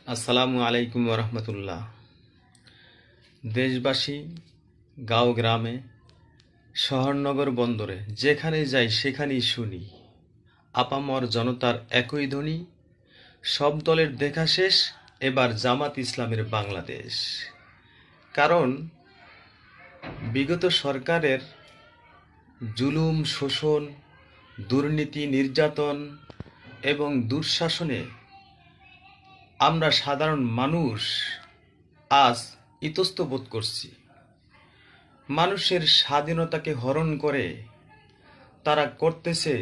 আসসালামু আলাইকুম রহমতুল্লাহ। দেশবাসী, গাঁও গ্রামে, শহরনগর বন্দরে যেখানে যাই সেখানেই শুনি আপামর জনতার একই ধ্বনি, সব দলের দেখা শেষ, এবার জামাত ইসলামের বাংলাদেশ। কারণ বিগত সরকারের জুলুম, শোষণ, দুর্নীতি, নির্যাতন এবং দুঃশাসনে আমরা সাধারণ মানুষ আজ ইতস্ত বোধ করছি। মানুষের স্বাধীনতাকে হরণ করে তারা করতেছে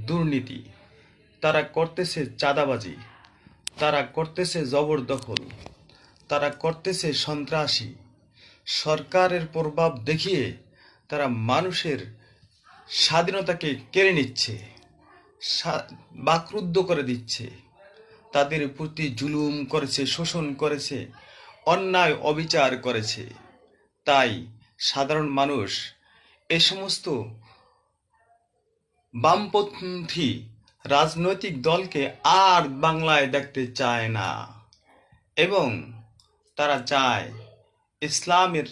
দুর্নীতি, তারা করতেছে চাঁদাবাজি, তারা করতেছে জবরদখল, তারা করতেছে সন্ত্রাসী। সরকারের প্রভাব দেখিয়ে তারা মানুষের স্বাধীনতাকে কেড়ে নিচ্ছে, বাকরুদ্ধ করে দিচ্ছে, তাদের প্রতি জুলুম করেছে, শোষণ করেছে, অন্যায় অবিচার করেছে। তাই সাধারণ মানুষ এ সমস্ত বামপন্থী রাজনৈতিক দলকে আর বাংলায় দেখতে চায় না এবং তারা চায় ইসলামের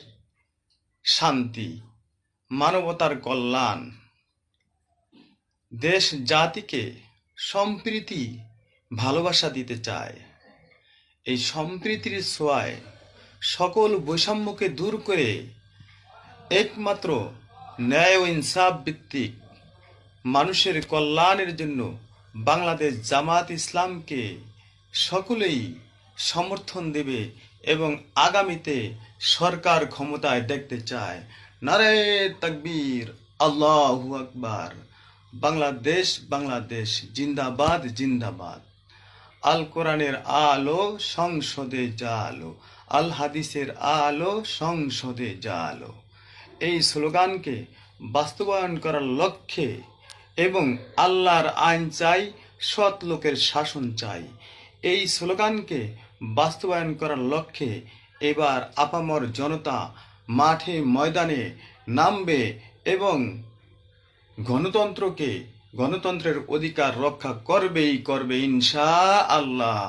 শান্তি, মানবতার কল্যাণ, দেশ জাতিকে সম্প্রীতি, ভালোবাসা দিতে চায়। এই সম্প্রীতির ছোঁয়ায় সকল বৈষম্যকে দূর করে একমাত্র ন্যায় ও ইনসাফ ভিত্তিক মানুষের কল্যাণের জন্য বাংলাদেশ জামাত ইসলামকে সকলেই সমর্থন দেবে এবং আগামীতে সরকার ক্ষমতায় দেখতে চায়। নারে তাকবীর, আল্লাহু আকবার। বাংলাদেশ বাংলাদেশ জিন্দাবাদ জিন্দাবাদ। আল কোরআনের আলো সংসদে জালো, আল হাদিসের আলো সংসদে জালো। এই স্লোগানকে বাস্তবায়ন করার লক্ষ্যে এবং আল্লাহর আইন চাই, সৎ লোকের শাসন চাই, এই স্লোগানকে বাস্তবায়ন করার লক্ষ্যে এবার আপামর জনতা মাঠে ময়দানে নামবে এবং গণতন্ত্রের অধিকার রক্ষা করবেই করবে ইনশাআল্লাহ।